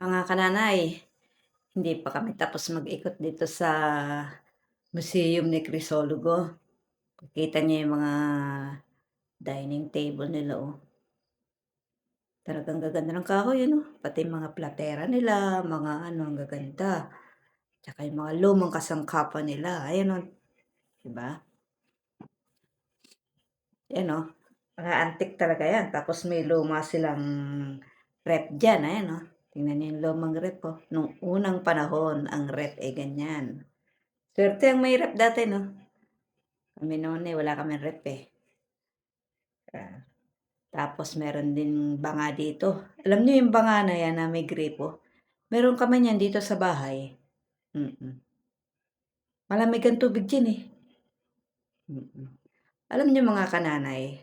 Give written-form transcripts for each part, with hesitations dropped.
Mga kananay, hindi pa kami tapos mag-ikot dito sa Museum ni Crisologo. Kita niyo yung mga dining table nila, oh. Talagang gaganda ng kahoy ano, pati mga platera nila, mga ano, ang gaganda. Tsaka yung mga lumang kasangkapan nila, ayan oh, 'di ba? Ayan oh, mga antique talaga yan. Tapos may luma silang rep diyan, ayan oh. Tingnan niyo yung lumang rep oh. Nung unang panahon ang rep, ganyan. Swerte ang may rep dati 'no? Kami noon, wala kaming ref, eh. Ah, Tapos meron din banga dito. Alam niyo yung banga na yan na may gripo? Meron kami niyan dito sa bahay. Mm. Malamig ang tubig diyan, eh. Mm. Alam niyo mga kananay,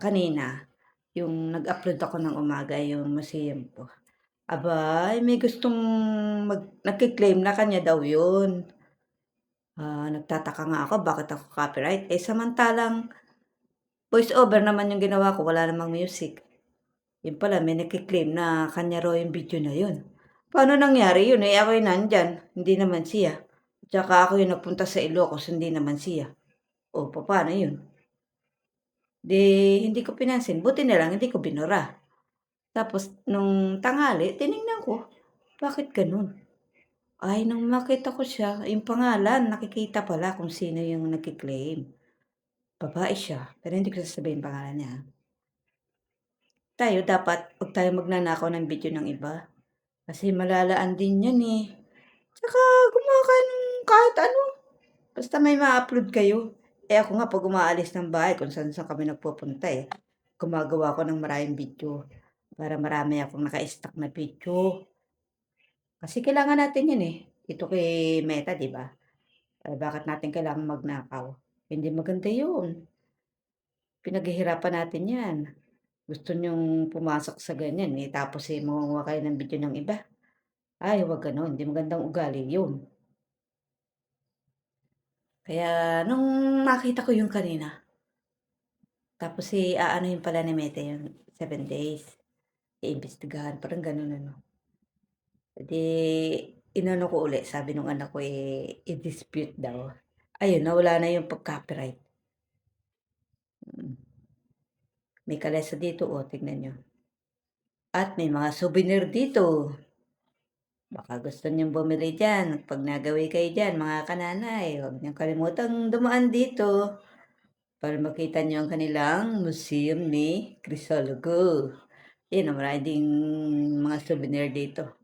kanina yung nag-upload ako ng umaga yung museum ko. Aba, may gustong nagke-claim na kanya daw yun. Nagtataka nga ako bakit ako copyright, eh, samantalang voice over naman yung ginawa ko, wala namang music. Yun pala may nagke-claim na kanya raw yung video na yun. Paano nangyari yun, eh, ako'y nandyan, hindi naman siya. Tsaka ako yung nagpunta sa Ilocos, hindi naman siya. O papaano yun? 'Di hindi ko pinansin, buti na lang hindi ko binura. Tapos nung tanghali tiningnan ko, bakit gano'n? Ay nung makita ko siya, yung pangalan nakikita pala kung sino yung nagke-claim. Babae siya, pero hindi ko sasabihin pangalan niya, ah. Tayo dapat 'wag tayong magnanakaw ng video ng iba. Kasi malalaan din 'yan, eh. Tsaka gumawa kayo ng kahit ano, basta may ma-upload kayo. Eh, ako nga 'pag umaalis ng bahay kung saan-saan kami nagpupunta, eh, gumagawa ako ng maraming video para marami akong naka-stock na video. Kasi kailangan natin 'yan, eh, dito kay Meta, 'di ba? Eh, bakit natin kailangang magnakaw? Hindi maganda 'yun, pinaghihirapan natin 'yan. Gusto niyong pumasok sa ganiyan, eh, tapos, eh, mangunguha kayo ng video ng iba. Ay, huwag gano'n, hindi magandang ugali 'yun. Kaya nung nakita ko yung kanina, tapos, aanuhin pala ni Meta yung 7 days, iimbestigahan parang gano'n ano. Eh, di inano ko uli sabi nung anak ko, i-dispute daw. Ayun nawala na yung pag-copyright, mm. May kalesa dito, oh, tignan niyo. At may mga souvenir dito, baka gusto niyong bumili diyan 'pag nagawi kayo diyan mga kananay, huwag niyong kalimutang dumaan dito para makita niyo ang kanilang museum ni Crisologo. Ayun, oh, marami ding mga souvenir dito.